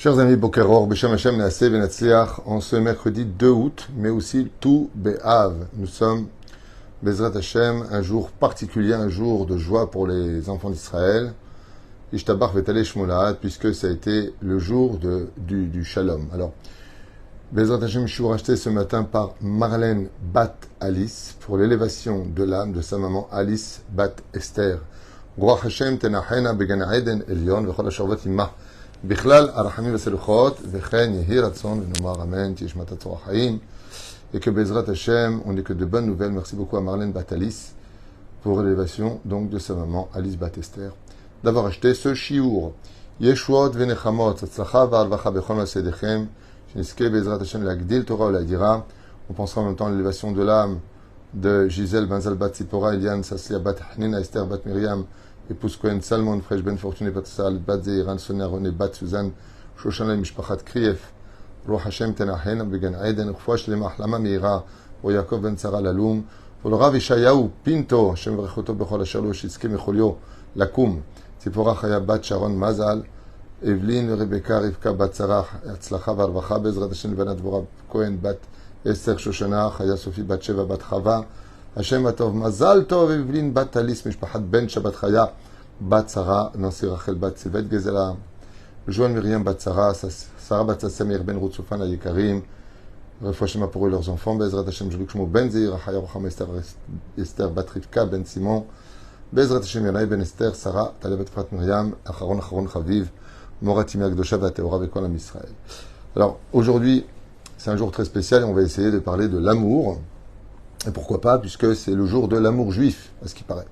Chers amis, Bokeror, Beshem Hashem, Naaseh, Benatzliach, en ce mercredi 2 août, mais aussi tout Be'av. Nous sommes, Bezrat Hashem, un jour particulier, un jour de joie pour les enfants d'Israël. Ishtabach Vetale Shmolaat, puisque ça a été le jour du Shalom. Alors, Bezrat Hashem, je suis racheté ce matin par Marlène Bat Alice, pour l'élévation de l'âme de sa maman Alice Bat Esther. Roi Hashem, Tenachena, Began Eden, Elion, Vechol HaSharvot Imah. בכלל, הרחמים והסלוחות, וכן יהי רצון ונאמר אמן, תהיה שמעת צור החיים, et que Bezrat Hashem, on n'est que de bonnes nouvelles. Merci beaucoup à Marlène Batalis pour l'élévation donc de sa maman Alice Bat Esther d'avoir acheté ce shiur. Yeshuot venechamot, tzlacha v'alvacha bechol masedechem, sheniske Bezrat Hashem l'agdil Torah ou l'adira. On pensera en même temps à l'élévation de l'âme de Gisèle Banzal Bat Zipora, Eliane Saslia Bat Hanina, Esther Bat Miriam, épouse Cohen, Salmon, Fresh Ben Fortuné, Bat Sal, Bat Zeiran, Sonia, René, Bat Suzanne, Shoshana, Mishpachat, Krief, Roh Hashem, Tenahen, Began Aiden, Rfoua Shlema, Lama Meira, Ro Yaakov Ben Sarah Laloum, pour le Rav Ishayahu, Pinto, Hashem Vrechoto, Bechol Ashalosh, Iske Mecholio, Lakoum, Tzipora Chaya, Bat Sharon, Mazal, Evelyn, Rebecca, Rivka, Bat Sarah, Atzlacha, Varvacha, Bezrat Hashem, Banat Dvorah, Cohen, Bat Esther, Shoshana, Chaya, Sophie, Bat Sheva, Bat Chava, Hashem Atov, Mazal Tov, Evelyn, Bat Alice, Mishpachat Ben Shabbat Chaya, Bat Sarah, Nancy Rachel, Bat Sevet Gezela, Joan Myriam, Bat Sarah, Sarah Bat Samir Ben Rutzufan, Ayekarim, Refouachema pour eux leurs enfants, Bezrat Hashem, Joluk Shmo Ben Zir, Chaya Rocham, Esther Bat Rivka, Ben Simon, Bezrat Hashem, Yanaï Ben Esther, Sarah, Talevet Frat Myriam, Acharon Chaviv, Moratim Yagdosha, Vateora, Bekolam Israël. Alors, aujourd'hui, c'est un jour très spécial et on va essayer de parler de l'amour. Et pourquoi pas, puisque c'est le jour de l'amour juif, à ce qui paraît.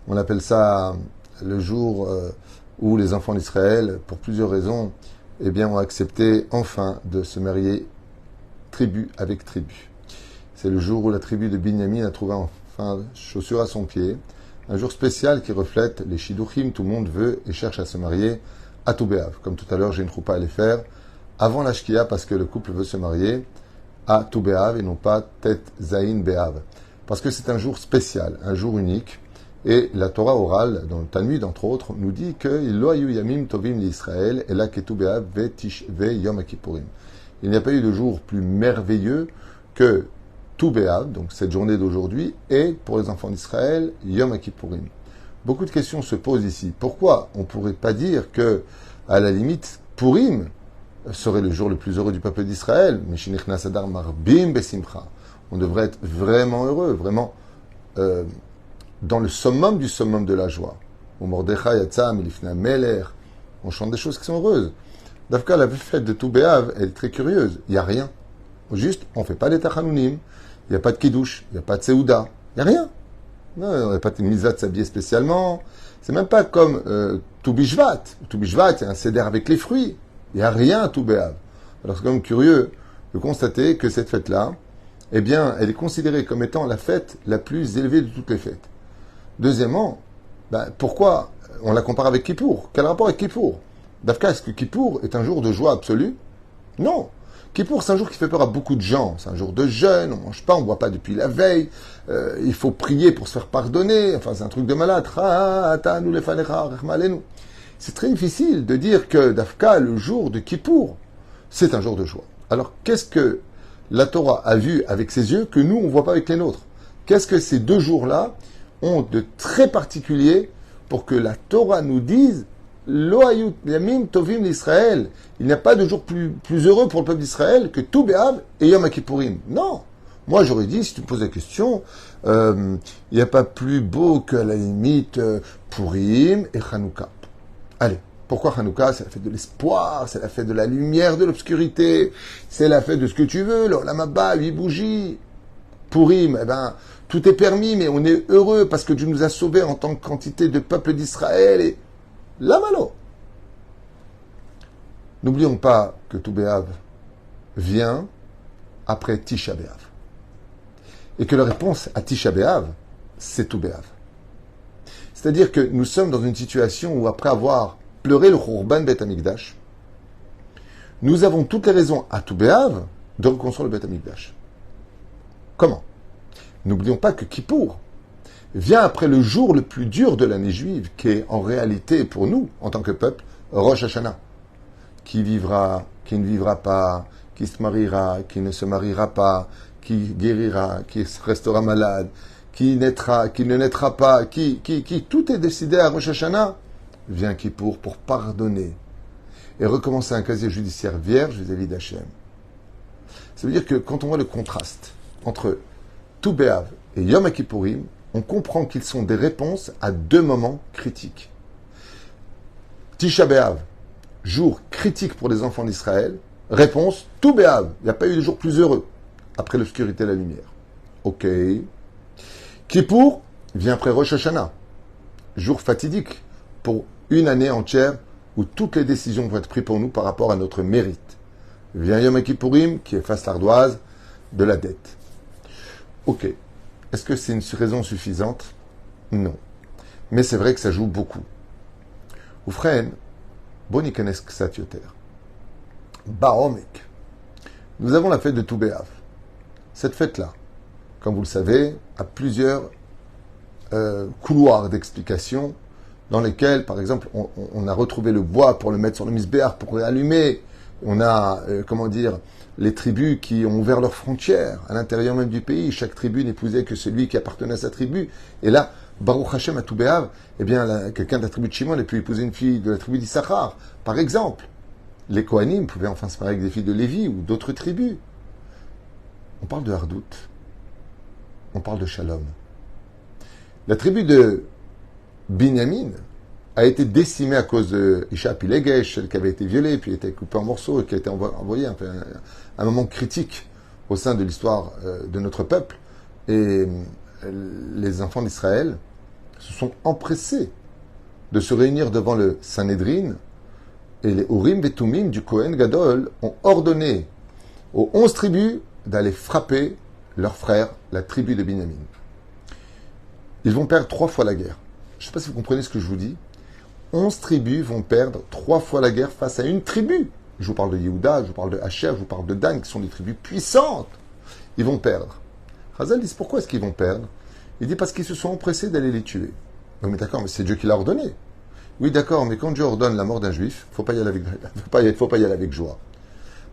On appelle ça le jour où les enfants d'Israël, pour plusieurs raisons, eh bien, ont accepté enfin de se marier tribu avec tribu. C'est le jour où la tribu de Binyamin a trouvé enfin chaussure à son pied. Un jour spécial qui reflète les Shidduchim, tout le monde veut et cherche à se marier à Tou B'Av. Comme tout à l'heure, j'ai une choupa à les faire avant la Shkia, parce que le couple veut se marier à Tou B'Av et non pas Tet Zayin B'Av. Parce que c'est un jour spécial, un jour unique. Et la Torah orale, dans le Talmud, entre autres, nous dit que Lo hayu yamim tovim l'Israël et la ketu B'Av ve Yom Kippourim. Il n'y a pas eu de jour plus merveilleux que Tou B'Av, donc cette journée d'aujourd'hui, et pour les enfants d'Israël, Yom Kippourim. Beaucoup de questions se posent ici. Pourquoi on ne pourrait pas dire que, à la limite, Purim serait le jour le plus heureux du peuple d'Israël? On devrait être vraiment heureux, vraiment dans le summum du summum de la joie. On chante des choses qui sont heureuses. Dafka, la fête de Tou B'Av, elle est très curieuse. Il n'y a rien. Juste, on ne fait pas des tachanounim, il n'y a pas de kiddush, il n'y a pas de seouda, il n'y a rien. Non, on n'a pas de misa de s'habiller spécialement. C'est même pas comme Tou Bishvat. Tou Bishvat, il y a un seder avec les fruits. Il n'y a rien à Tou B'Av. Alors c'est quand même curieux de constater que cette fête-là, eh bien, elle est considérée comme étant la fête la plus élevée de toutes les fêtes. Deuxièmement, pourquoi on la compare avec Kippour? Quel rapport avec Kippour? Dafka, est-ce que Kippour est un jour de joie absolue? Non. Kippour, c'est un jour qui fait peur à beaucoup de gens. C'est un jour de jeûne, on ne mange pas, on ne boit pas depuis la veille. Il faut prier pour se faire pardonner. Enfin, c'est un truc de malade. C'est très difficile de dire que Dafka, le jour de Kippour, c'est un jour de joie. Alors, qu'est-ce que la Torah a vu avec ses yeux que nous, on ne voit pas avec les nôtres? Qu'est-ce que ces deux jours-là ont de très particulier pour que la Torah nous dise Lo hayu yamim tovim l'Israël? Il n'y a pas de jour plus heureux pour le peuple d'Israël que Tou B'Av et Yom Kippourim. Non. Moi, j'aurais dit, si tu me poses la question, il n'y a pas plus beau qu'à la limite Purim et Hanouka. Allez, pourquoi Hanouka? C'est la fête de l'espoir, c'est la fête de la lumière de l'obscurité, c'est la fête de ce que tu veux, l'Olam Haba, 8 bougies. Purim, tout est permis, mais on est heureux parce que Dieu nous a sauvés en tant que quantité de peuple d'Israël et la malo. N'oublions pas que Tou B'Av vient après Tisha B'Av. Et que la réponse à Tisha B'Av, c'est Tou B'Av. C'est-à-dire que nous sommes dans une situation où, après avoir pleuré le Khurban Bet Hamikdash, nous avons toutes les raisons à Tou B'Av de reconstruire le Bet Hamikdash. Comment? N'oublions pas que Kippour vient après le jour le plus dur de l'année juive, qui est en réalité pour nous, en tant que peuple, Rosh Hashanah. qui vivra, qui ne vivra pas, qui se mariera, qui ne se mariera pas, qui guérira, qui restera malade, qui naîtra, qui ne naîtra pas, qui tout est décidé à Rosh Hashanah, vient Kippour pour pardonner et recommencer un casier judiciaire vierge vis-à-vis d'Hachem. Ça veut dire que quand on voit le contraste entre Tou B'Av et Yom Kippourim, on comprend qu'ils sont des réponses à deux moments critiques. Tisha B'Av, jour critique pour les enfants d'Israël, réponse Tou B'Av, il n'y a pas eu de jour plus heureux après l'obscurité et la lumière. Ok. Kippour vient après Rosh Hashanah, jour fatidique pour une année entière où toutes les décisions vont être prises pour nous par rapport à notre mérite. Vient Yom Kippourim qui efface l'ardoise de la dette. Ok. Est-ce que c'est une raison suffisante? Non. Mais c'est vrai que ça joue beaucoup. Oufren, bonikenes ksat yoter. Baomek. Nous avons la fête de Tou B'Av. Cette fête-là, comme vous le savez, a plusieurs couloirs d'explication dans lesquels, par exemple, on a retrouvé le bois pour le mettre sur le misbéach, pour l'allumer. On a, les tribus qui ont ouvert leurs frontières à l'intérieur même du pays. Chaque tribu n'épousait que celui qui appartenait à sa tribu. Et là, Baruch Hashem à Tou B'Av, eh bien, quelqu'un de la tribu de Shimon a pu épouser une fille de la tribu d'Issachar. Par exemple, les Kohanim pouvaient enfin se marier avec des filles de Lévi ou d'autres tribus. On parle de Hardout. On parle de Shalom. La tribu de Binyamin a été décimée à cause de Isha Pilegesh, celle qui avait été violée, puis été coupée en morceaux, et qui a été envoyée un moment critique au sein de l'histoire de notre peuple. Et les enfants d'Israël se sont empressés de se réunir devant le Sanhédrin, et les Urim et Tumim du Kohen Gadol ont ordonné aux 11 tribus d'aller frapper leurs frères, la tribu de Binyamin. Ils vont perdre 3 fois la guerre. Je ne sais pas si vous comprenez ce que je vous dis. 11 tribus vont perdre 3 fois la guerre face à une tribu. Je vous parle de Yehuda, je vous parle de Asher, je vous parle de Dan, qui sont des tribus puissantes. Ils vont perdre. Chazal dit, pourquoi est-ce qu'ils vont perdre? Il dit, parce qu'ils se sont empressés d'aller les tuer. Oui, mais d'accord, mais c'est Dieu qui l'a ordonné. Oui, d'accord, mais quand Dieu ordonne la mort d'un juif, faut pas y aller avec joie.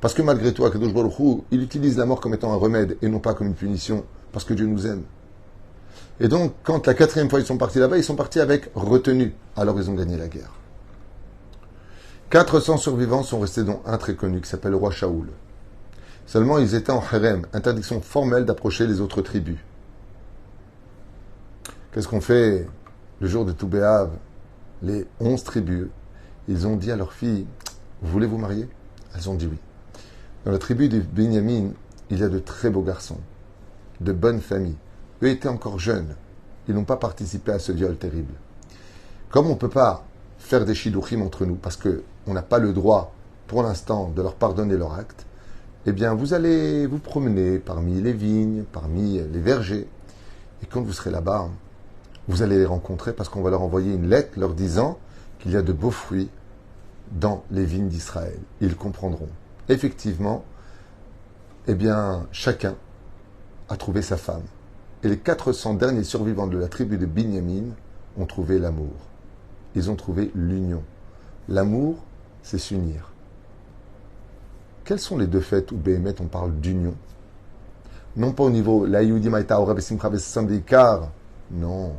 Parce que malgré tout, Akadosh Baruch Hu, il utilise la mort comme étant un remède et non pas comme une punition, parce que Dieu nous aime. Et donc, quand la 4e fois ils sont partis là-bas, ils sont partis avec retenue. Alors ils ont gagné la guerre. 400 survivants sont restés, dont un très connu qui s'appelle le roi Shaoul. Seulement, ils étaient en harem, interdiction formelle d'approcher les autres tribus. Qu'est-ce qu'on fait le jour de Tou B'Av? Les 11 tribus, ils ont dit à leurs filles, voulez-vous marier? Elles ont dit oui. Dans la tribu de Binyamin, il y a de très beaux garçons, de bonnes familles. Eux étaient encore jeunes. Ils n'ont pas participé à ce viol terrible. Comme on ne peut pas faire des shidduchim entre nous, parce qu'on n'a pas le droit, pour l'instant, de leur pardonner leur acte, eh bien, vous allez vous promener parmi les vignes, parmi les vergers. Et quand vous serez là-bas, vous allez les rencontrer parce qu'on va leur envoyer une lettre leur disant qu'il y a de beaux fruits dans les vignes d'Israël. Ils comprendront. Effectivement, eh bien, chacun a trouvé sa femme. Et les 400 derniers survivants de la tribu de Binyamin ont trouvé l'amour. Ils ont trouvé l'union. L'amour, c'est s'unir. Quelles sont les deux fêtes où Béhémet on parle d'union? Non pas au niveau la Yehudi Maïta Ora Besimcha Besam Beikar. Non.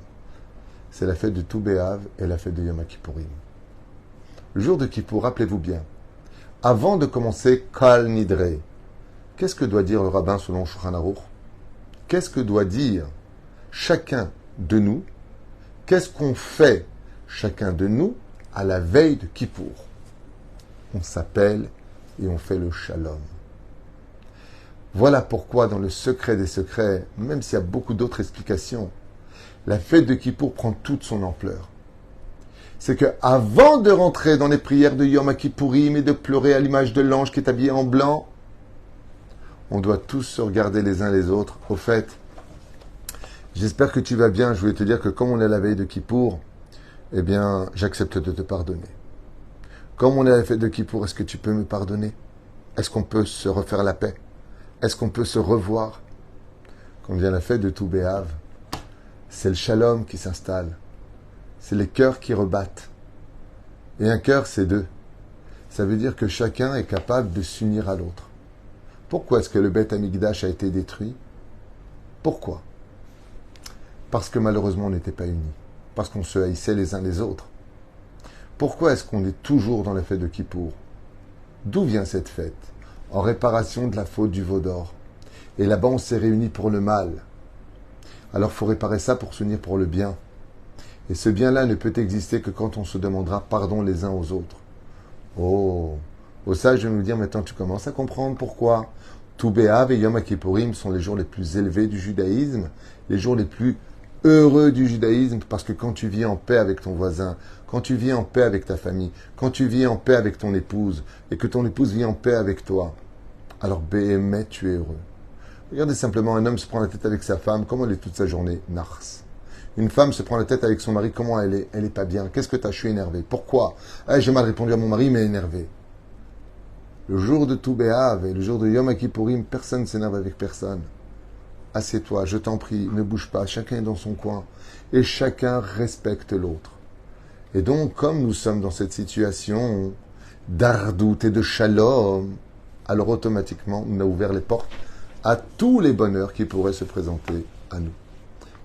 C'est la fête de Tou B'Av et la fête de Yom Kippourim. Le jour de Kippour, rappelez-vous bien, avant de commencer Kal Nidre, qu'est-ce que doit dire le rabbin selon Shulchan Aruch? Qu'est-ce que doit dire chacun de nous? Qu'est-ce qu'on fait chacun de nous à la veille de Kippour? On s'appelle et on fait le shalom. Voilà pourquoi dans le secret des secrets, même s'il y a beaucoup d'autres explications, la fête de Kippour prend toute son ampleur. C'est que avant de rentrer dans les prières de Yom Kippourim et de pleurer à l'image de l'ange qui est habillé en blanc, on doit tous se regarder les uns les autres. Au fait, j'espère que tu vas bien. Je voulais te dire que comme on est à la veille de Kippour, eh bien, j'accepte de te pardonner. Comme on est à la fête de Kippour, est-ce que tu peux me pardonner? Est-ce qu'on peut se refaire la paix? Est-ce qu'on peut se revoir? Quand vient la fête de Tou B'Av, c'est le shalom qui s'installe. C'est les cœurs qui rebattent. Et un cœur, c'est deux. Ça veut dire que chacun est capable de s'unir à l'autre. Pourquoi est-ce que le Beth Amikdash a été détruit? Pourquoi? Parce que malheureusement on n'était pas unis. Parce qu'on se haïssait les uns les autres. Pourquoi est-ce qu'on est toujours dans la fête de Kippour? D'où vient cette fête? En réparation de la faute du veau d'or. Et là-bas on s'est réunis pour le mal. Alors il faut réparer ça pour s'unir pour le bien. Et ce bien-là ne peut exister que quand on se demandera pardon les uns aux autres. Oh, au sage de nous dire maintenant tu commences à comprendre pourquoi Tou B'Av et Yom Kippourim sont les jours les plus élevés du judaïsme, les jours les plus heureux du judaïsme, parce que quand tu vis en paix avec ton voisin, quand tu vis en paix avec ta famille, quand tu vis en paix avec ton épouse, et que ton épouse vit en paix avec toi, alors Béhémet, tu es heureux. Regardez simplement, un homme se prend la tête avec sa femme, comment elle est toute sa journée? Nars. Une femme se prend la tête avec son mari, comment elle est? Elle est pas bien. Qu'est-ce que t'as? Je suis énervé. Pourquoi? J'ai mal répondu à mon mari, mais énervé. Le jour de Tou B'Av et le jour de Yom Kippourim, personne ne s'énerve avec personne. Assieds-toi, je t'en prie, ne bouge pas, chacun est dans son coin. Et chacun respecte l'autre. Et donc, comme nous sommes dans cette situation d'ardout et de shalom, alors automatiquement, on a ouvert les portes à tous les bonheurs qui pourraient se présenter à nous.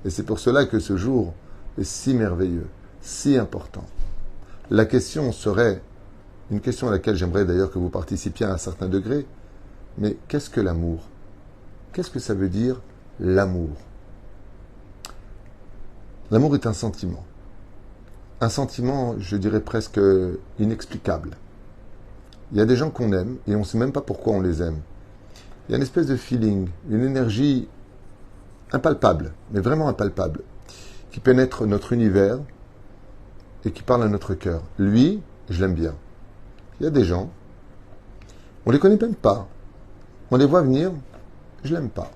Et c'est pour cela que ce jour est si merveilleux, si important. La question serait, une question à laquelle j'aimerais d'ailleurs que vous participiez à un certain degré, mais qu'est-ce que l'amour? Qu'est-ce que ça veut dire l'amour? L'amour est un sentiment. Un sentiment, je dirais presque inexplicable. Il y a des gens qu'on aime et on ne sait même pas pourquoi on les aime. Il y a une espèce de feeling, une énergie impalpable, mais vraiment impalpable, qui pénètre notre univers et qui parle à notre cœur. Lui, je l'aime bien. Il y a des gens, on les connaît même pas. On les voit venir, je l'aime pas.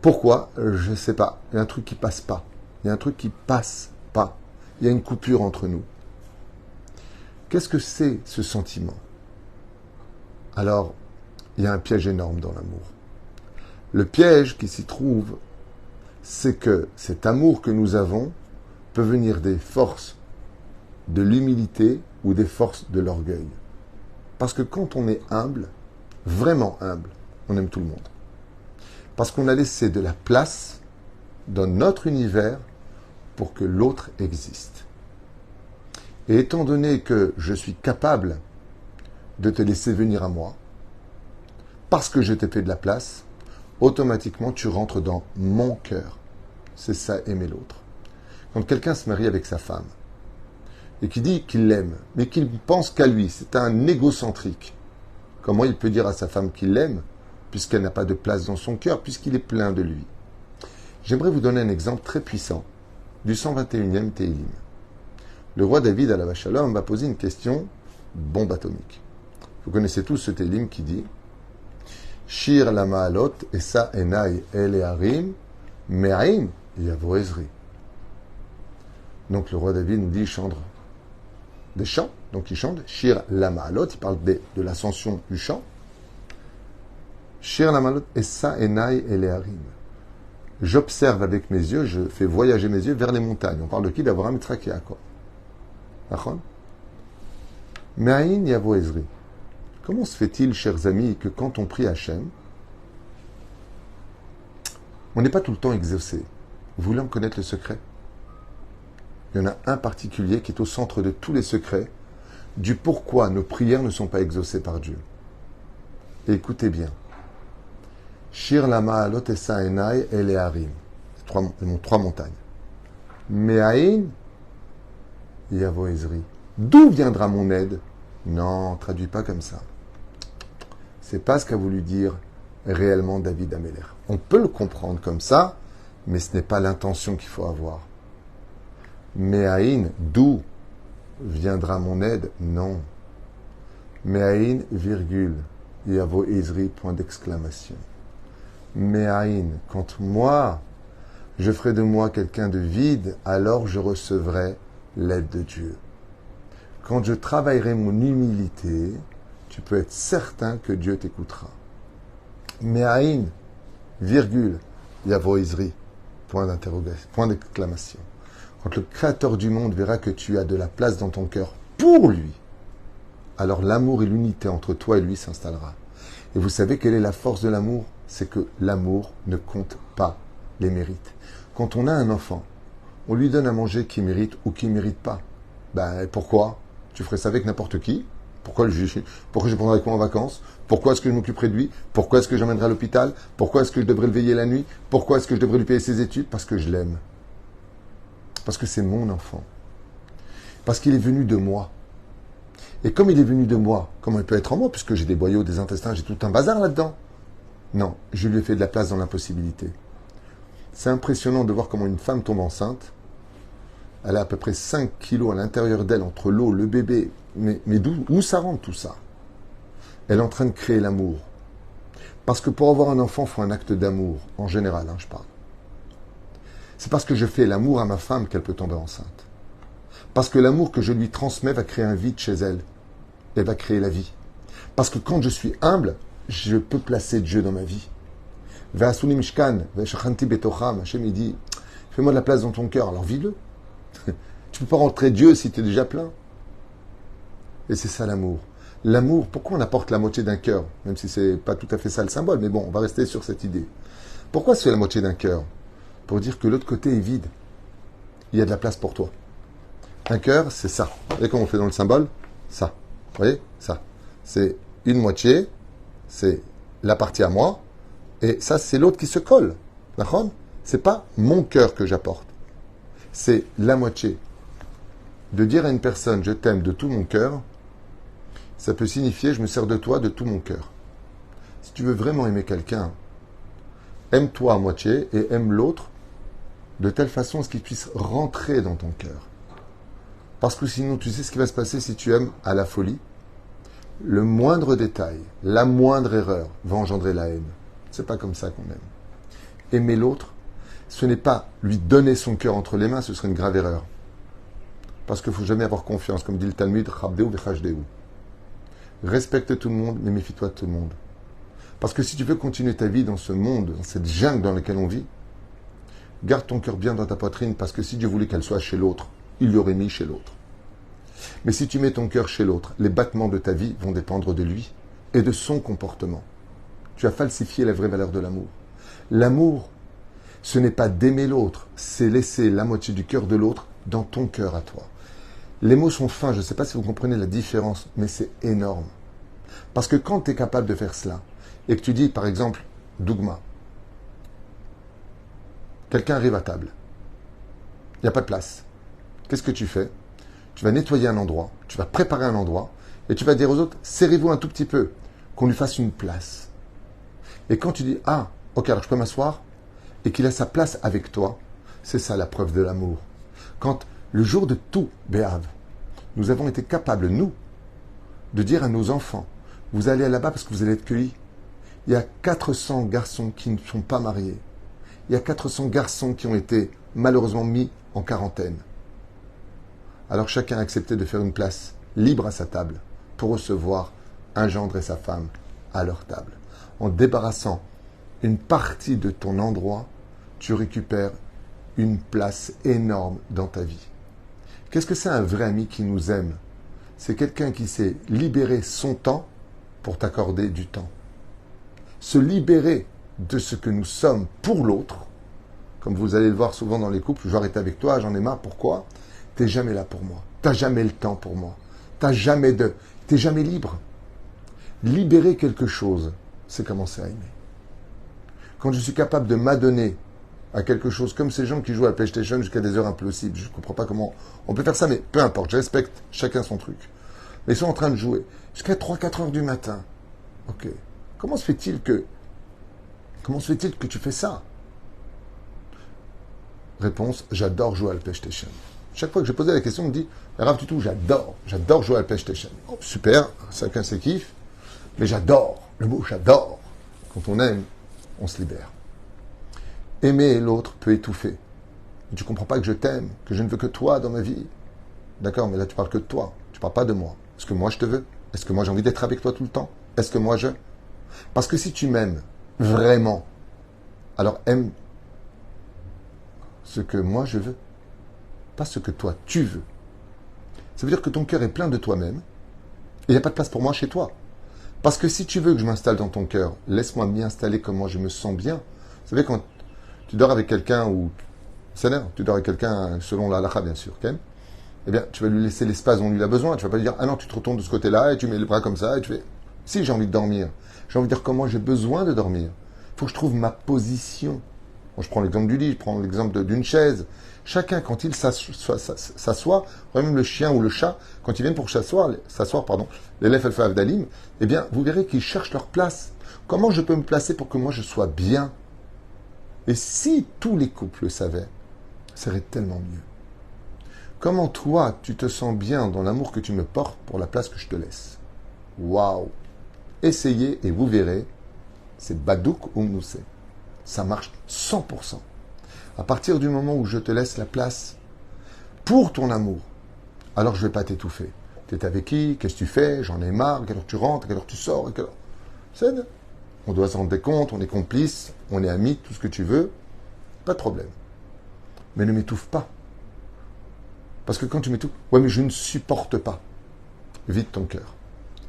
Pourquoi? Je ne sais pas. Il y a un truc qui passe pas. Il y a un truc qui passe pas. Il y a une coupure entre nous. Qu'est-ce que c'est ce sentiment? Alors, il y a un piège énorme dans l'amour. Le piège qui s'y trouve, c'est que cet amour que nous avons peut venir des forces de l'humilité ou des forces de l'orgueil. Parce que quand on est humble, vraiment humble, on aime tout le monde. Parce qu'on a laissé de la place dans notre univers pour que l'autre existe. Et étant donné que je suis capable de te laisser venir à moi, parce que je t'ai fait de la place, automatiquement tu rentres dans mon cœur. C'est ça, aimer l'autre. Quand quelqu'un se marie avec sa femme, et qui dit qu'il l'aime, mais qu'il pense qu'à lui, c'est un égocentrique, comment il peut dire à sa femme qu'il l'aime, puisqu'elle n'a pas de place dans son cœur, puisqu'il est plein de lui? J'aimerais vous donner un exemple très puissant du 121e Téhilim. Le roi David, à Shalom, va poser une question bombe atomique. Vous connaissez tous ce Téhilim qui dit Shir la ma'alot esa enai el harim me'aim yavo ezri. Donc le roi David nous dit, il chante des chants. Donc il chante Shir la ma'alot, il parle de l'ascension du chant. Shir la ma'alot esa enai el harim. J'observe avec mes yeux, je fais voyager mes yeux vers les montagnes. On parle de qui? D'Abraham, Yitzhak et Yaakov. D'accord? Me'aim yavo ezri. Comment se fait-il, chers amis, que quand on prie Hachem, on n'est pas tout le temps exaucé? Vous voulez en connaître le secret? Il y en a un particulier qui est au centre de tous les secrets du pourquoi nos prières ne sont pas exaucées par Dieu. Et écoutez bien. Shir la ma'alot esa enai el harim. Trois montagnes. Me'ain yavo ezri. D'où viendra mon aide? Non, traduis pas comme ça. C'est pas ce qu'a voulu dire réellement David Améler. On peut le comprendre comme ça, mais ce n'est pas l'intention qu'il faut avoir. Me'ain, d'où viendra mon aide? Non. Me'ain, virgule, yavo ezri, point d'exclamation. Me'ain, quand moi, je ferai de moi quelqu'un de vide, alors je recevrai l'aide de Dieu. Quand je travaillerai mon humilité, tu peux être certain que Dieu t'écoutera. Me'ain, virgule, yavo ezri, point d'interrogation, point d'exclamation. Quand le Créateur du monde verra que tu as de la place dans ton cœur pour lui, alors l'amour et l'unité entre toi et lui s'installera. Et vous savez quelle est la force de l'amour? C'est que l'amour ne compte pas les mérites. Quand on a un enfant, on lui donne à manger qui mérite ou qui ne mérite pas. Ben pourquoi? Tu ferais ça avec n'importe qui? Pourquoi je prendrais avec moi en vacances? Pourquoi est-ce que je m'occuperais de lui? Pourquoi est-ce que j'emmènerais à l'hôpital? Pourquoi est-ce que je devrais le veiller la nuit? Pourquoi est-ce que je devrais lui payer ses études? Parce que je l'aime. Parce que c'est mon enfant. Parce qu'il est venu de moi. Et comme il est venu de moi, comment il peut être en moi, puisque j'ai des boyaux, des intestins, j'ai tout un bazar là-dedans? Non, je lui ai fait de la place dans l'impossibilité. C'est impressionnant de voir comment une femme tombe enceinte. Elle a à peu près 5 kilos à l'intérieur d'elle, entre l'eau, le bébé. Mais où ça rentre tout ça? Elle est en train de créer l'amour. Parce que pour avoir un enfant, il faut un acte d'amour. En général, je parle. C'est parce que je fais l'amour à ma femme qu'elle peut tomber enceinte. Parce que l'amour que je lui transmets va créer un vide chez elle. Elle va créer la vie. Parce que quand je suis humble, je peux placer Dieu dans ma vie. Ve'asuni mishkan, ve'shachanti betocham. Hachem, il dit, fais-moi de la place dans ton cœur. Alors vis-le. Tu peux pas rentrer Dieu si tu es déjà plein. Et c'est ça l'amour. L'amour, pourquoi on apporte la moitié d'un cœur? Même si c'est pas tout à fait ça le symbole, mais bon, on va rester sur cette idée. Pourquoi c'est la moitié d'un cœur? Pour dire que l'autre côté est vide. Il y a de la place pour toi. Un cœur, c'est ça. Vous voyez comment on fait dans le symbole? Ça. Vous voyez? Ça. C'est une moitié, c'est la partie à moi, et ça, c'est l'autre qui se colle. D'accord? C'est pas mon cœur que j'apporte. C'est la moitié. De dire à une personne, je t'aime de tout mon cœur, ça peut signifier, je me sers de toi de tout mon cœur. Si tu veux vraiment aimer quelqu'un, aime-toi à moitié et aime l'autre de telle façon à ce qu'il puisse rentrer dans ton cœur. Parce que sinon, tu sais ce qui va se passer si tu aimes à la folie? Le moindre détail, la moindre erreur va engendrer la haine. C'est pas comme ça qu'on aime. Aimer l'autre, ce n'est pas lui donner son cœur entre les mains, ce serait une grave erreur. Parce qu'il ne faut jamais avoir confiance, comme dit le Talmud, Chabdeu v'chajdeu. Respecte tout le monde, mais méfie-toi de tout le monde. Parce que si tu veux continuer ta vie dans ce monde, dans cette jungle dans laquelle on vit, garde ton cœur bien dans ta poitrine, parce que si Dieu voulait qu'elle soit chez l'autre, il l'aurait mis chez l'autre. Mais si tu mets ton cœur chez l'autre, les battements de ta vie vont dépendre de lui et de son comportement. Tu as falsifié la vraie valeur de l'amour. L'amour, ce n'est pas d'aimer l'autre, c'est laisser la moitié du cœur de l'autre dans ton cœur à toi. Les mots sont fins, je ne sais pas si vous comprenez la différence, mais c'est énorme. Parce que quand tu es capable de faire cela, et que tu dis, par exemple, Dougma, quelqu'un arrive à table, il n'y a pas de place. Qu'est-ce que tu fais? Tu vas nettoyer un endroit, tu vas préparer un endroit, et tu vas dire aux autres, serrez-vous un tout petit peu, qu'on lui fasse une place. Et quand tu dis, ah, ok, alors je peux m'asseoir, et qu'il a sa place avec toi, c'est ça la preuve de l'amour. Quand le jour de tout, Béave, nous avons été capables, nous, de dire à nos enfants, vous allez là-bas parce que vous allez être cueillis. Il y a 400 garçons qui ne sont pas mariés. Il y a 400 garçons qui ont été malheureusement mis en quarantaine. Alors chacun a accepté de faire une place libre à sa table pour recevoir un gendre et sa femme à leur table. En débarrassant une partie de ton endroit, tu récupères une place énorme dans ta vie. Qu'est-ce que c'est un vrai ami qui nous aime? C'est quelqu'un qui sait libérer son temps pour t'accorder du temps. Se libérer de ce que nous sommes pour l'autre, comme vous allez le voir souvent dans les couples, je vais arrêter avec toi, j'en ai marre, pourquoi? T'es jamais là pour moi, t'as jamais le temps pour moi, t'es jamais libre. Libérer quelque chose, c'est commencer à aimer. Quand je suis capable de m'adonner à quelque chose, comme ces gens qui jouent à la PlayStation jusqu'à des heures impossibles, je ne comprends pas comment on peut faire ça, mais peu importe, je respecte chacun son truc. Mais ils sont en train de jouer jusqu'à 3-4 heures du matin. Ok. Comment se fait-il que tu fais ça? Réponse, j'adore jouer à la PlayStation. Chaque fois que je posais la question, on me dit, Rav Tutu, j'adore jouer à la PlayStation. Oh, super, chacun ses kiffs, mais j'adore, le mot j'adore. Quand on aime, on se libère. Aimer l'autre peut étouffer. Tu ne comprends pas que je t'aime, que je ne veux que toi dans ma vie. D'accord, mais là tu parles que de toi, tu ne parles pas de moi. Est-ce que moi je te veux? Est-ce que moi j'ai envie d'être avec toi tout le temps? Est-ce que moi je... Parce que si tu m'aimes vraiment, alors aime ce que moi je veux, pas ce que toi tu veux. Ça veut dire que ton cœur est plein de toi-même Et il n'y a pas de place pour moi chez toi. Parce que si tu veux que je m'installe dans ton cœur, laisse-moi m'y installer comme moi je me sens bien. Vous savez, quand tu dors avec quelqu'un ou... C'est l'air, tu dors avec quelqu'un selon la halakha, bien sûr, Ken. Eh bien, tu vas lui laisser l'espace dont il a besoin. Tu vas pas lui dire, ah non, tu te retournes de ce côté-là et tu mets les bras comme ça et tu fais... Si j'ai envie de dormir, j'ai envie de dire comment j'ai besoin de dormir. Il faut que je trouve ma position. Bon, je prends l'exemple du lit, je prends l'exemple d'une chaise. Chacun, quand il s'assoit, même le chien ou le chat, quand ils viennent pour s'asseoir, pardon, l'élève alpha Avdalim, eh bien, vous verrez qu'ils cherchent leur place. Comment je peux me placer pour que moi je sois bien? Et si tous les couples le savaient, ça serait tellement mieux. Comment toi, tu te sens bien dans l'amour que tu me portes pour la place que je te laisse? Waouh! Essayez et vous verrez, c'est Badouk ou Moussé. Ça marche 100%. À partir du moment où je te laisse la place pour ton amour, alors je ne vais pas t'étouffer. Tu es avec qui? Qu'est-ce que tu fais? J'en ai marre. À quelle heure tu rentres? À quelle heure tu sors? C'est... On doit s'en rendre compte, on est complice, on est amis, tout ce que tu veux. Pas de problème. Mais ne m'étouffe pas. Parce que quand tu m'étouffes, ouais, mais je ne supporte pas. Vide ton cœur.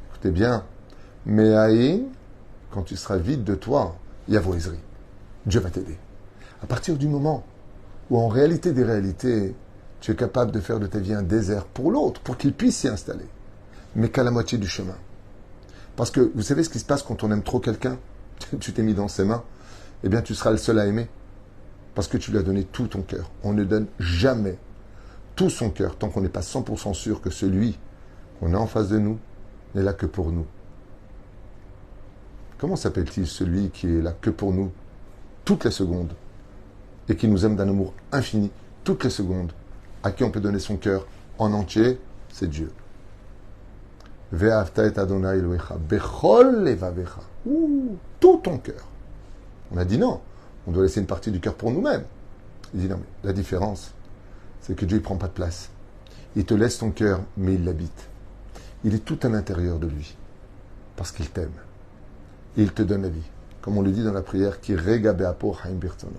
Écoutez bien, mais Aïn, quand tu seras vide de toi, Yavoizri. Dieu va t'aider. À partir du moment où en réalité des réalités, tu es capable de faire de ta vie un désert pour l'autre, pour qu'il puisse s'y installer, mais qu'à la moitié du chemin. Parce que vous savez ce qui se passe quand on aime trop quelqu'un? Tu t'es mis dans ses mains, eh bien tu seras le seul à aimer. Parce que tu lui as donné tout ton cœur. On ne donne jamais tout son cœur tant qu'on n'est pas 100% sûr que celui qu'on a en face de nous n'est là que pour nous. Comment s'appelle-t-il celui qui est là que pour nous toutes les secondes et qui nous aime d'un amour infini toutes les secondes, à qui on peut donner son cœur en entier? C'est Dieu. Ve'afta et Adonai Elohecha bechol levavecha. Tout ton cœur. On a dit non, on doit laisser une partie du cœur pour nous-mêmes. Il dit non, mais la différence, c'est que Dieu ne prend pas de place. Il te laisse ton cœur, mais il l'habite. Il est tout à l'intérieur de lui, parce qu'il t'aime. Et il te donne la vie. Comme on le dit dans la prière, qui regabe apo haim birtono.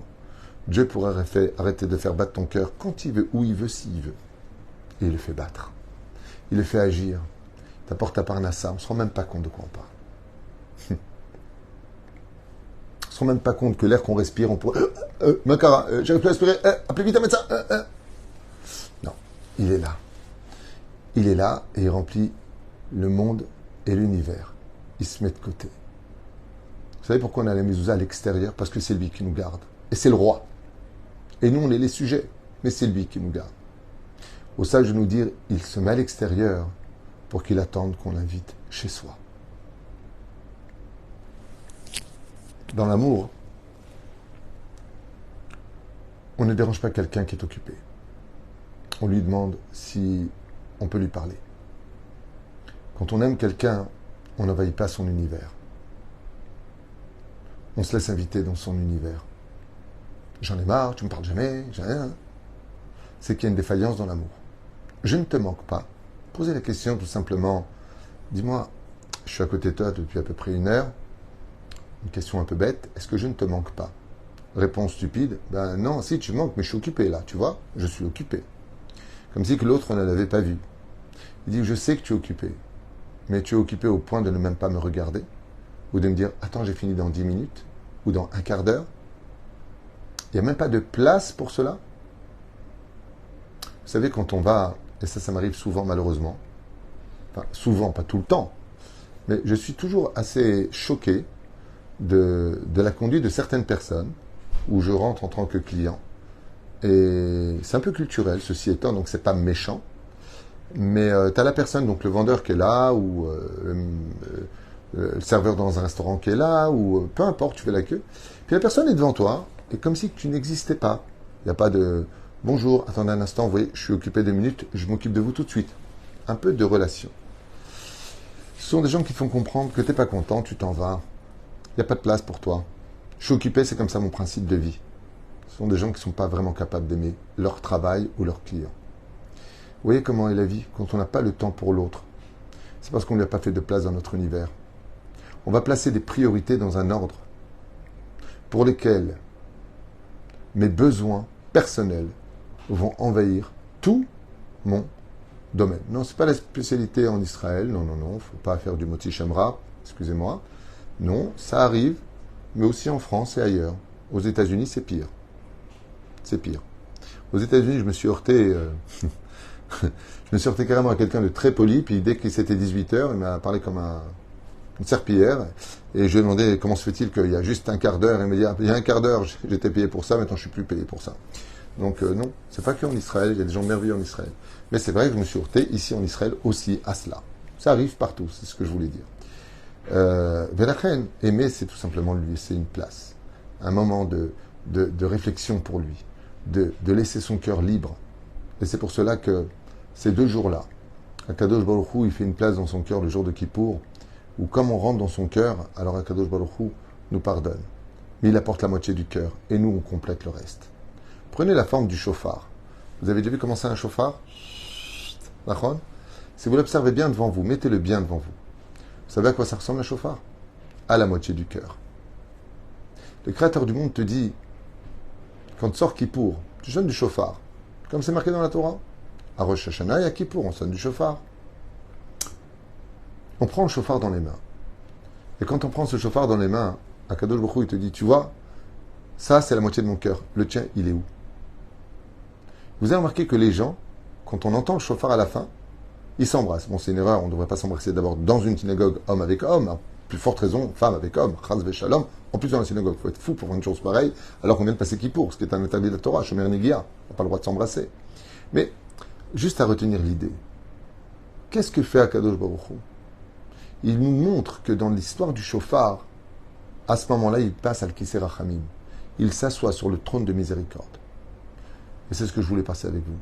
Dieu pourrait arrêter de faire battre ton cœur quand il veut, où il veut, s'il veut. Et il le fait battre. Il le fait agir. Il t'apporte ta parnassa. On ne se rend même pas compte de quoi on parle. On ne se rend même pas compte que l'air qu'on respire, on pourrait... Makara, j'arrive plus à respirer. Appelez vite un médecin. Non, il est là. Il est là et il remplit le monde et l'univers. Il se met de côté. Vous savez pourquoi on a la mezouza à l'extérieur? Parce que c'est lui qui nous garde. Et c'est le roi. Et nous, on est les sujets. Mais c'est lui qui nous garde. Au sage de nous dire, il se met à l'extérieur pour qu'il attende qu'on l'invite chez soi. Dans l'amour, on ne dérange pas quelqu'un qui est occupé. On lui demande si on peut lui parler. Quand on aime quelqu'un, on n'envahit pas son univers. On se laisse inviter dans son univers. J'en ai marre, tu me parles jamais, j'ai rien. C'est qu'il y a une défaillance dans l'amour. Je ne te manque pas. Posez la question tout simplement. Dis-moi, je suis à côté de toi depuis à peu près 1 heure. Une question un peu bête. Est-ce que je ne te manque pas? Réponse stupide. Ben non, si tu manques, mais je suis occupé là, tu vois? Je suis occupé. Comme si que l'autre ne l'avait pas vu. Il dit, je sais que tu es occupé. Mais tu es occupé au point de ne même pas me regarder. Ou de me dire, attends, j'ai fini dans 10 minutes. Ou dans un quart d'heure. Il n'y a même pas de place pour cela. Vous savez, quand on va, et ça m'arrive souvent malheureusement, enfin souvent, pas tout le temps, mais je suis toujours assez choqué de la conduite de certaines personnes où je rentre en tant que client. Et c'est un peu culturel, ceci étant, donc c'est pas méchant. Mais tu as la personne, donc le vendeur qui est là, ou le serveur dans un restaurant qui est là, ou peu importe, tu fais la queue. Puis la personne est devant toi, et comme si tu n'existais pas. Il n'y a pas de « Bonjour, attendez un instant, vous voyez, je suis occupé 2 minutes, je m'occupe de vous tout de suite. » Un peu de relation. Ce sont des gens qui te font comprendre que tu n'es pas content, tu t'en vas. Il n'y a pas de place pour toi. Je suis occupé, c'est comme ça mon principe de vie. Ce sont des gens qui ne sont pas vraiment capables d'aimer leur travail ou leurs clients. Vous voyez comment est la vie quand on n'a pas le temps pour l'autre? C'est parce qu'on ne lui a pas fait de place dans notre univers. On va placer des priorités dans un ordre pour lesquels mes besoins personnels vont envahir tout mon domaine. Non, c'est pas la spécialité en Israël. Non, non, non. Faut pas faire du moti shamra. Excusez-moi. Non, ça arrive, mais aussi en France et ailleurs. Aux États-Unis, c'est pire. C'est pire. Aux États-Unis, je me suis heurté. Je me suis heurté carrément à quelqu'un de très poli. Puis dès que c'était 18 heures, il m'a parlé comme une serpillière. Et je lui ai demandé comment se fait-il qu'il y a juste un quart d'heure. Il m'a dit il y a un quart d'heure, j'étais payé pour ça. Maintenant, je suis plus payé pour ça. Donc non, c'est pas qu'en Israël, il y a des gens merveilleux en Israël. Mais c'est vrai que je me suis heurté ici en Israël aussi à cela. Ça arrive partout, c'est ce que je voulais dire. Velachen, aimer, c'est tout simplement lui laisser une place. Un moment de réflexion pour lui. De laisser son cœur libre. Et c'est pour cela que ces 2 jours-là, Akadosh Baruch Hu, il fait une place dans son cœur le jour de Kippour, où comme on rentre dans son cœur, alors Akadosh Baruch Hu nous pardonne. Mais il apporte la moitié du cœur, et nous, on complète le reste. Prenez la forme du chauffard. Vous avez déjà vu comment c'est un chauffard? D'accord? Si vous l'observez bien devant vous, mettez-le bien devant vous. Vous savez à quoi ça ressemble un chauffard? À la moitié du cœur. Le Créateur du monde te dit, quand tu sors Kippour, tu sonnes du chauffard. Comme c'est marqué dans la Torah. À Rosh Hashanah et à Kippour, on sonne du chauffard. On prend le chauffard dans les mains. Et quand on prend ce chauffard dans les mains, Akadosh Baruch Hu, il te dit, tu vois, ça c'est la moitié de mon cœur. Le tien, il est où? Vous avez remarqué que les gens, quand on entend le chauffard à la fin, ils s'embrassent. Bon, c'est une erreur, on ne devrait pas s'embrasser d'abord dans une synagogue, homme avec homme, à plus forte raison, femme avec homme, chas v'shalom. En plus dans la synagogue, il faut être fou pour faire une chose pareille, alors qu'on vient de passer Kippour, ce qui est un interdit de la Torah, Shomer Negia, on n'a pas le droit de s'embrasser. Mais, juste à retenir l'idée, qu'est-ce que fait Akadosh Baruch Hu? Il nous montre que dans l'histoire du chauffard, à ce moment-là, il passe al Kisei Rachamim. Il s'assoit sur le trône de miséricorde. Et c'est ce que je voulais passer avec vous.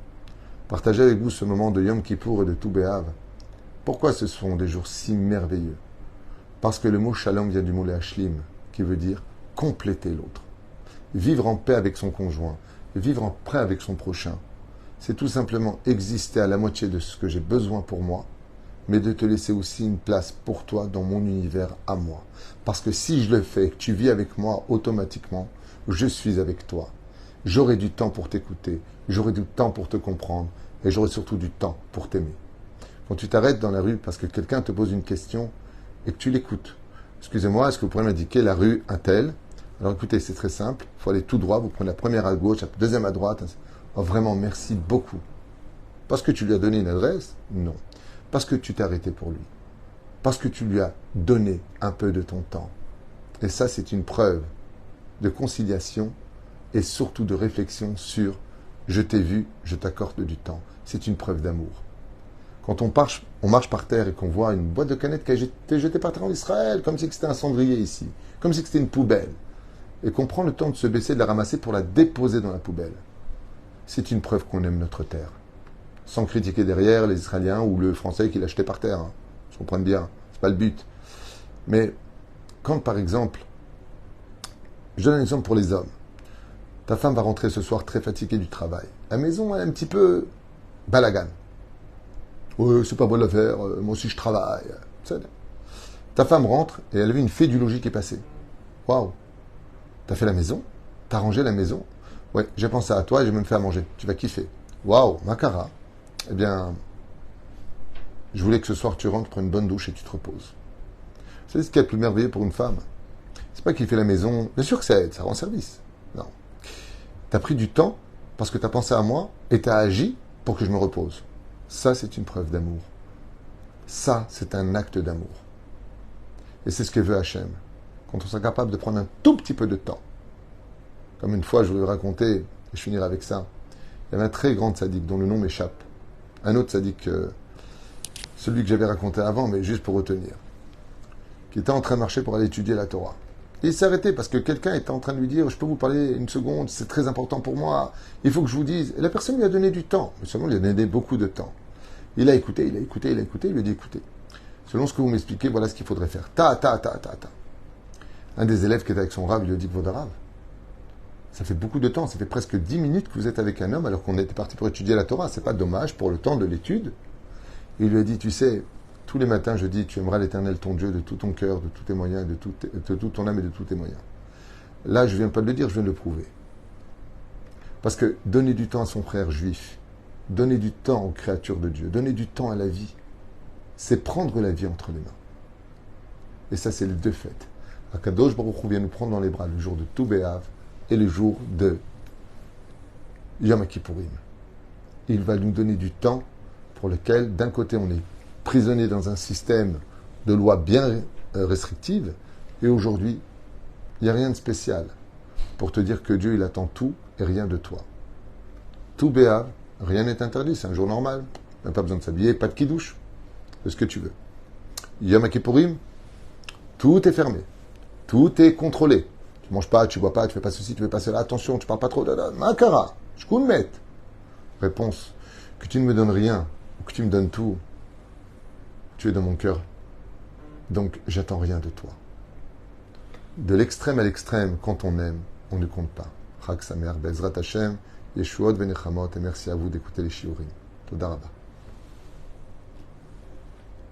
Partager avec vous ce moment de Yom Kippour et de Tou B'Av. Pourquoi ce sont des jours si merveilleux? Parce que le mot Shalom vient du mot Le'ashlim, qui veut dire compléter l'autre. Vivre en paix avec son conjoint, vivre en paix avec son prochain. C'est tout simplement exister à la moitié de ce que j'ai besoin pour moi, mais de te laisser aussi une place pour toi dans mon univers à moi. Parce que si je le fais, que tu vis avec moi automatiquement, je suis avec toi. J'aurai du temps pour t'écouter, j'aurai du temps pour te comprendre, et j'aurai surtout du temps pour t'aimer. Quand tu t'arrêtes dans la rue parce que quelqu'un te pose une question et que tu l'écoutes, excusez-moi, est-ce que vous pourriez m'indiquer la rue un-tel? Alors écoutez, c'est très simple, il faut aller tout droit, vous prenez la première à gauche, la deuxième à droite. Oh, vraiment, merci beaucoup. Parce que tu lui as donné une adresse? Non. Parce que tu t'es arrêté pour lui. Parce que tu lui as donné un peu de ton temps. Et ça, c'est une preuve de conciliation et surtout de réflexion sur je t'ai vu, je t'accorde du temps. C'est une preuve d'amour. Quand on marche par terre et qu'on voit une boîte de canettes qui a été jetée par terre en Israël, comme si c'était un cendrier ici, comme si c'était une poubelle, et qu'on prend le temps de se baisser, de la ramasser pour la déposer dans la poubelle, c'est une preuve qu'on aime notre terre. Sans critiquer derrière les Israéliens ou le Français qui l'a jeté par terre. Je comprends bien, c'est pas le but. Mais quand, par exemple, je donne un exemple pour les hommes. Ta femme va rentrer ce soir très fatiguée du travail. La maison est un petit peu balagan. Oui, c'est pas bon de la faire, moi aussi je travaille. Ta femme rentre et elle a vu une fédulogie qui est passée. Waouh! T'as fait la maison? T'as rangé la maison? Ouais, j'ai pensé à toi et j'ai même fait à manger. Tu vas kiffer. Waouh, Makara. Eh bien, je voulais que ce soir tu rentres, prends une bonne douche et tu te reposes. C'est ce qui est le plus merveilleux pour une femme. C'est pas qu'il fait la maison. Bien sûr que ça aide, ça rend service. Non. T'as pris du temps parce que t'as pensé à moi et t'as agi pour que je me repose. Ça, c'est une preuve d'amour. Ça, c'est un acte d'amour. Et c'est ce que veut Hachem. Quand on sera capable de prendre un tout petit peu de temps. Comme une fois, je voulais raconter, et je finirai avec ça. Il y avait un très grand tzaddik dont le nom m'échappe. Un autre tzaddik, celui que j'avais raconté avant, mais juste pour retenir, qui était en train de marcher pour aller étudier la Torah. Et il s'est arrêté parce que quelqu'un était en train de lui dire « Je peux vous parler une seconde, c'est très important pour moi, il faut que je vous dise. » Et la personne lui a donné du temps, mais seulement il lui a donné beaucoup de temps. Il a écouté, il lui a dit « Écoutez, selon ce que vous m'expliquez, voilà ce qu'il faudrait faire. Ta. » Un des élèves qui était avec son rave, il lui a dit « Vodarav, ça fait beaucoup de temps, ça fait presque 10 minutes que vous êtes avec un homme alors qu'on était parti pour étudier la Torah. C'est pas dommage pour le temps de l'étude. » Il lui a dit « Tu sais, tous les matins, je dis, tu aimeras l'Éternel ton Dieu de tout ton cœur, de tous tes moyens, de toute ton âme et de tous tes moyens. » Là, je ne viens pas de le dire, je viens de le prouver. Parce que donner du temps à son frère juif, Donner du temps aux créatures de Dieu, donner du temps à la vie, c'est prendre la vie entre les mains. Et ça, c'est les deux fêtes. Akadosh Baruch Hu vient nous prendre dans les bras le jour de Tou B'Av et le jour de Yom Kippourim. Il va nous donner du temps pour lequel, d'un côté, on est prisonnier dans un système de lois bien restrictives, et aujourd'hui, il n'y a rien de spécial pour te dire que Dieu, il attend tout et rien de toi. Tou B'Av, rien n'est interdit, c'est un jour normal, même pas besoin de s'habiller, pas de kidouche, fais ce que tu veux. Yom Kippourim, tout est fermé, tout est contrôlé. Tu manges pas, tu bois pas, tu fais pas ceci, tu fais pas cela, attention, tu parles pas trop, makara, shkunmet. Réponse, que tu ne me donnes rien, ou que tu me donnes tout, tu es dans mon cœur, donc j'attends rien de toi. De l'extrême à l'extrême, quand on aime, on ne compte pas. Chag Sameach, Bezrat Hashem, Yeshuot Venechamot, et merci à vous d'écouter les shiurim. Toda Rabba.